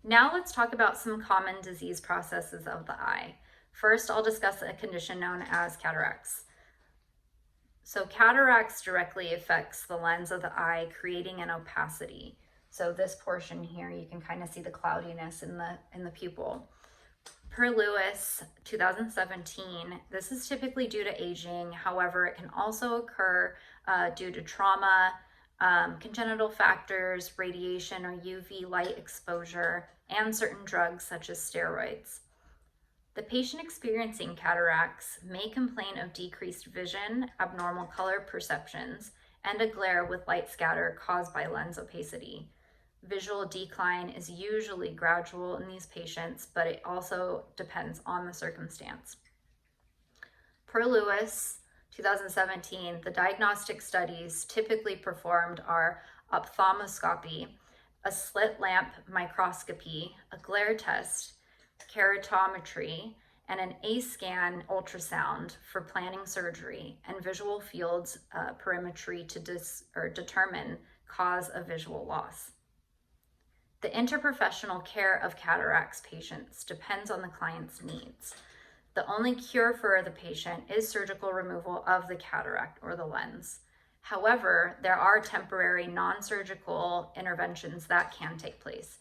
Now let's talk about some common disease processes of the eye. First, I'll discuss a condition known as cataracts. So cataracts directly affects the lens of the eye, creating an opacity. So this portion here, you can kind of see the cloudiness in the pupil. Per Lewis, 2017, this is typically due to aging. However, it can also occur due to trauma, congenital factors, radiation or UV light exposure, and certain drugs such as steroids. The patient experiencing cataracts may complain of decreased vision, abnormal color perceptions, and a glare with light scatter caused by lens opacity. Visual decline is usually gradual in these patients, but it also depends on the circumstance. Per Lewis, 2017, the diagnostic studies typically performed are ophthalmoscopy, a slit lamp microscopy, a glare test, keratometry, and an A-scan ultrasound for planning surgery, and visual fields perimetry to determine cause of visual loss. The interprofessional care of cataracts patients depends on the client's needs. The only cure for the patient is surgical removal of the cataract or the lens. However, there are temporary non-surgical interventions that can take place.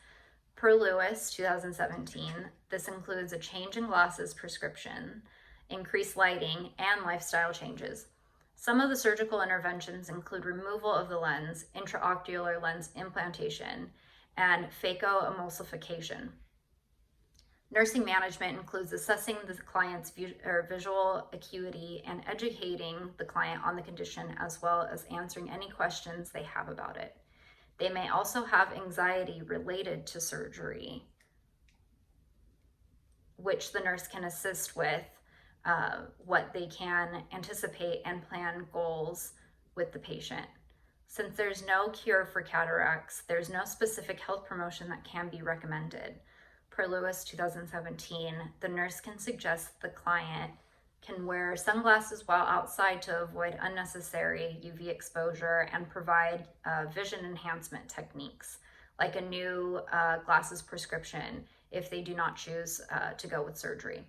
Per Lewis, 2017, this includes a change in glasses prescription, increased lighting, and lifestyle changes. Some of the surgical interventions include removal of the lens, intraocular lens implantation, and phacoemulsification. Nursing management includes assessing the client's visual acuity and educating the client on the condition, as well as answering any questions they have about it. They may also have anxiety related to surgery, which the nurse can assist with what they can anticipate and plan goals with the patient. Since there's no cure for cataracts, there's no specific health promotion that can be recommended. Per Lewis, 2017, the nurse can suggest the client can wear sunglasses while outside to avoid unnecessary UV exposure and provide vision enhancement techniques, like a new glasses prescription if they do not choose to go with surgery.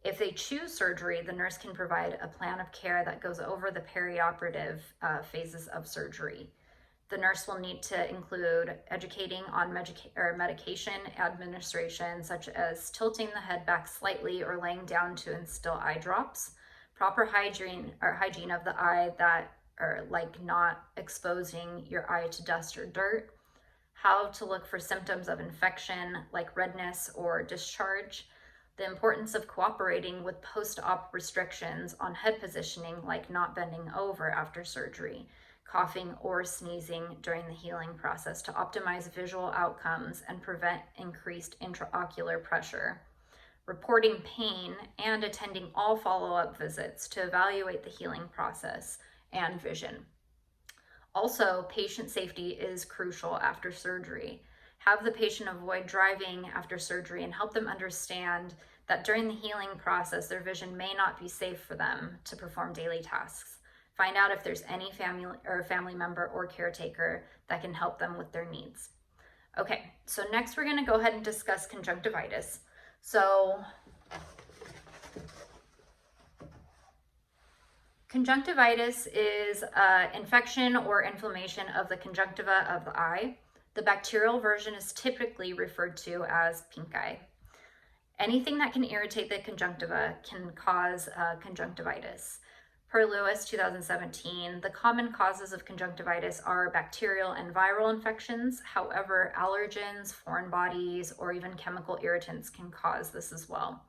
If they choose surgery, the nurse can provide a plan of care that goes over the perioperative phases of surgery. The nurse will need to include educating on medication administration, such as tilting the head back slightly or laying down to instill eye drops, proper hygiene of the eye that are like not exposing your eye to dust or dirt, how to look for symptoms of infection like redness or discharge, the importance of cooperating with post-op restrictions on head positioning like not bending over after surgery, coughing or sneezing during the healing process to optimize visual outcomes and prevent increased intraocular pressure, reporting pain, and attending all follow-up visits to evaluate the healing process and vision. Also, patient safety is crucial after surgery. Have the patient avoid driving after surgery and help them understand that during the healing process, their vision may not be safe for them to perform daily tasks. Find out if there's any family member or caretaker that can help them with their needs. Okay, so next we're going to go ahead and discuss conjunctivitis. So conjunctivitis is infection or inflammation of the conjunctiva of the eye. The bacterial version is typically referred to as pink eye. Anything that can irritate the conjunctiva can cause conjunctivitis. Per Lewis, 2017, the common causes of conjunctivitis are bacterial and viral infections. However, allergens, foreign bodies, or even chemical irritants can cause this as well.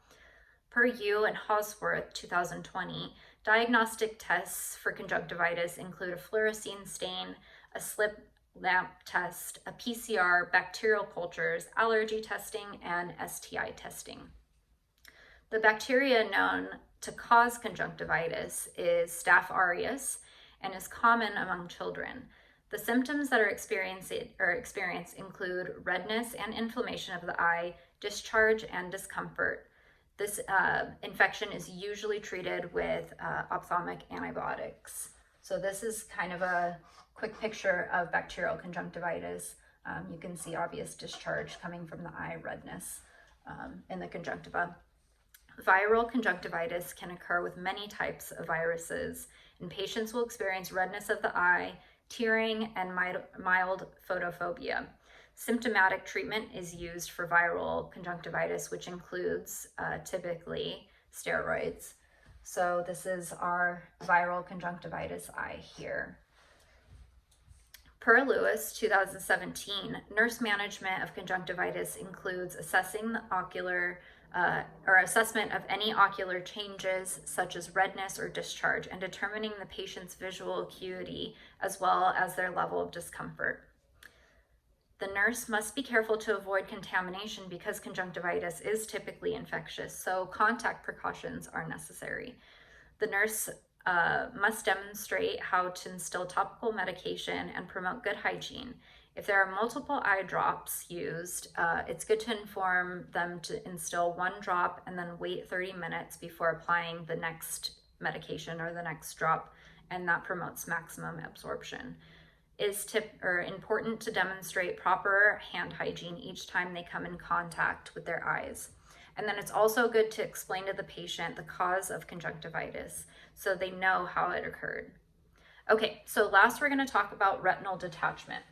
Per Yu and Hosworth, 2020, diagnostic tests for conjunctivitis include a fluorescein stain, a slit lamp test, a PCR, bacterial cultures, allergy testing, and STI testing. The bacteria known to cause conjunctivitis is Staph aureus and is common among children. The symptoms that are experienced include redness and inflammation of the eye, discharge, and discomfort. This infection is usually treated with ophthalmic antibiotics. So this is kind of a quick picture of bacterial conjunctivitis. You can see obvious discharge coming from the eye, redness in the conjunctiva. Viral conjunctivitis can occur with many types of viruses, and patients will experience redness of the eye, tearing, and mild photophobia. Symptomatic treatment is used for viral conjunctivitis, which includes typically steroids. So this is our viral conjunctivitis eye here. Per Lewis, 2017, nurse management of conjunctivitis includes assessing the ocular or assessment of any ocular changes such as redness or discharge, and determining the patient's visual acuity as well as their level of discomfort. The nurse must be careful to avoid contamination because conjunctivitis is typically infectious, so contact precautions are necessary. The nurse must demonstrate how to instill topical medication and promote good hygiene. If there are multiple eye drops used, it's good to inform them to instill one drop and then wait 30 minutes before applying the next medication or the next drop, and that promotes maximum absorption. It is important to demonstrate proper hand hygiene each time they come in contact with their eyes. And then it's also good to explain to the patient the cause of conjunctivitis so they know how it occurred. Okay, so last we're going to talk about retinal detachment.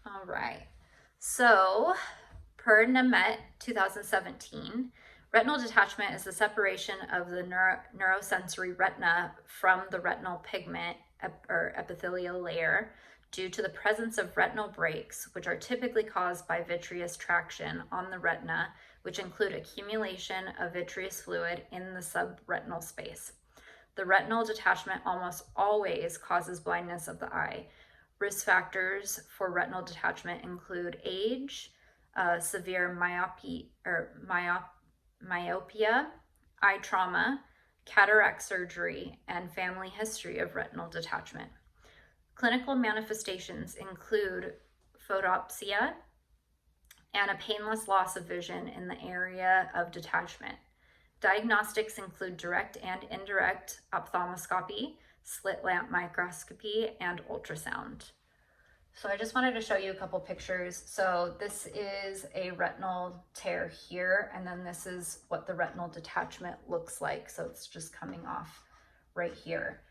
All right, so per NAMET 2017, retinal detachment is the separation of the neurosensory retina from the retinal pigment or epithelial layer due to the presence of retinal breaks, which are typically caused by vitreous traction on the retina, which include accumulation of vitreous fluid in the subretinal space. The retinal detachment almost always causes blindness of the eye. Risk factors for retinal detachment include age, severe myopia, eye trauma, cataract surgery, and family history of retinal detachment. Clinical manifestations include photopsia and a painless loss of vision in the area of detachment. Diagnostics include direct and indirect ophthalmoscopy, slit lamp microscopy, and ultrasound. So I just wanted to show you a couple pictures. So this is a retinal tear here, and then this is what the retinal detachment looks like. So it's just coming off right here.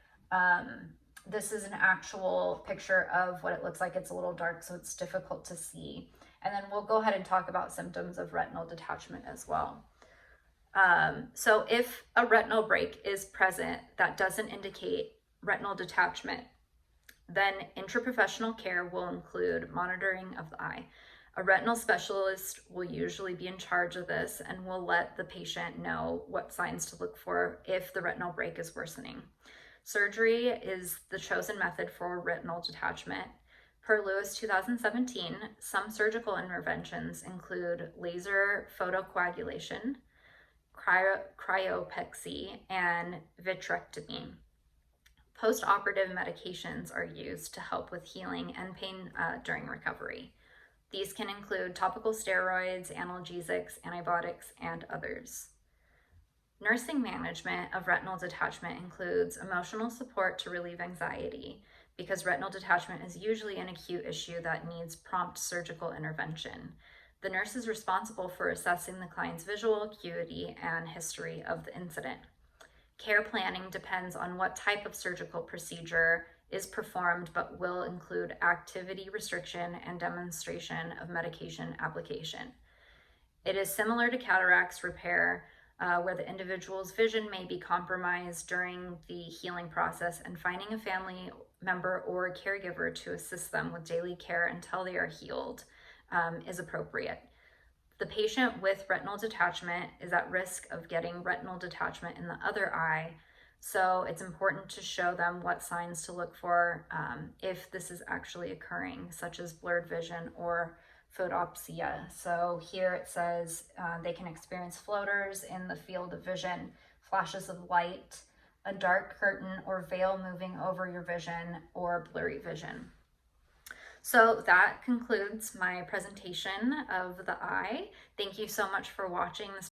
This is an actual picture of what it looks like. It's a little dark, so it's difficult to see. And then we'll go ahead and talk about symptoms of retinal detachment as well. So if a retinal break is present that doesn't indicate retinal detachment, then intraprofessional care will include monitoring of the eye. A retinal specialist will usually be in charge of this and will let the patient know what signs to look for if the retinal break is worsening. Surgery is the chosen method for retinal detachment. Per Lewis 2017, some surgical interventions include laser photocoagulation, cryopexy, and vitrectomy. Post-operative medications are used to help with healing and pain during recovery. These can include topical steroids, analgesics, antibiotics, and others. Nursing management of retinal detachment includes emotional support to relieve anxiety, because retinal detachment is usually an acute issue that needs prompt surgical intervention. The nurse is responsible for assessing the client's visual acuity and history of the incident. Care planning depends on what type of surgical procedure is performed, but will include activity restriction and demonstration of medication application. It is similar to cataracts repair, where the individual's vision may be compromised during the healing process, and finding a family member or a caregiver to assist them with daily care until they are healed is appropriate. The patient with retinal detachment is at risk of getting retinal detachment in the other eye, so it's important to show them what signs to look for if this is actually occurring, such as blurred vision or photopsia. So here it says they can experience floaters in the field of vision, flashes of light, a dark curtain or veil moving over your vision, or blurry vision. So that concludes my presentation of the eye. Thank you so much for watching this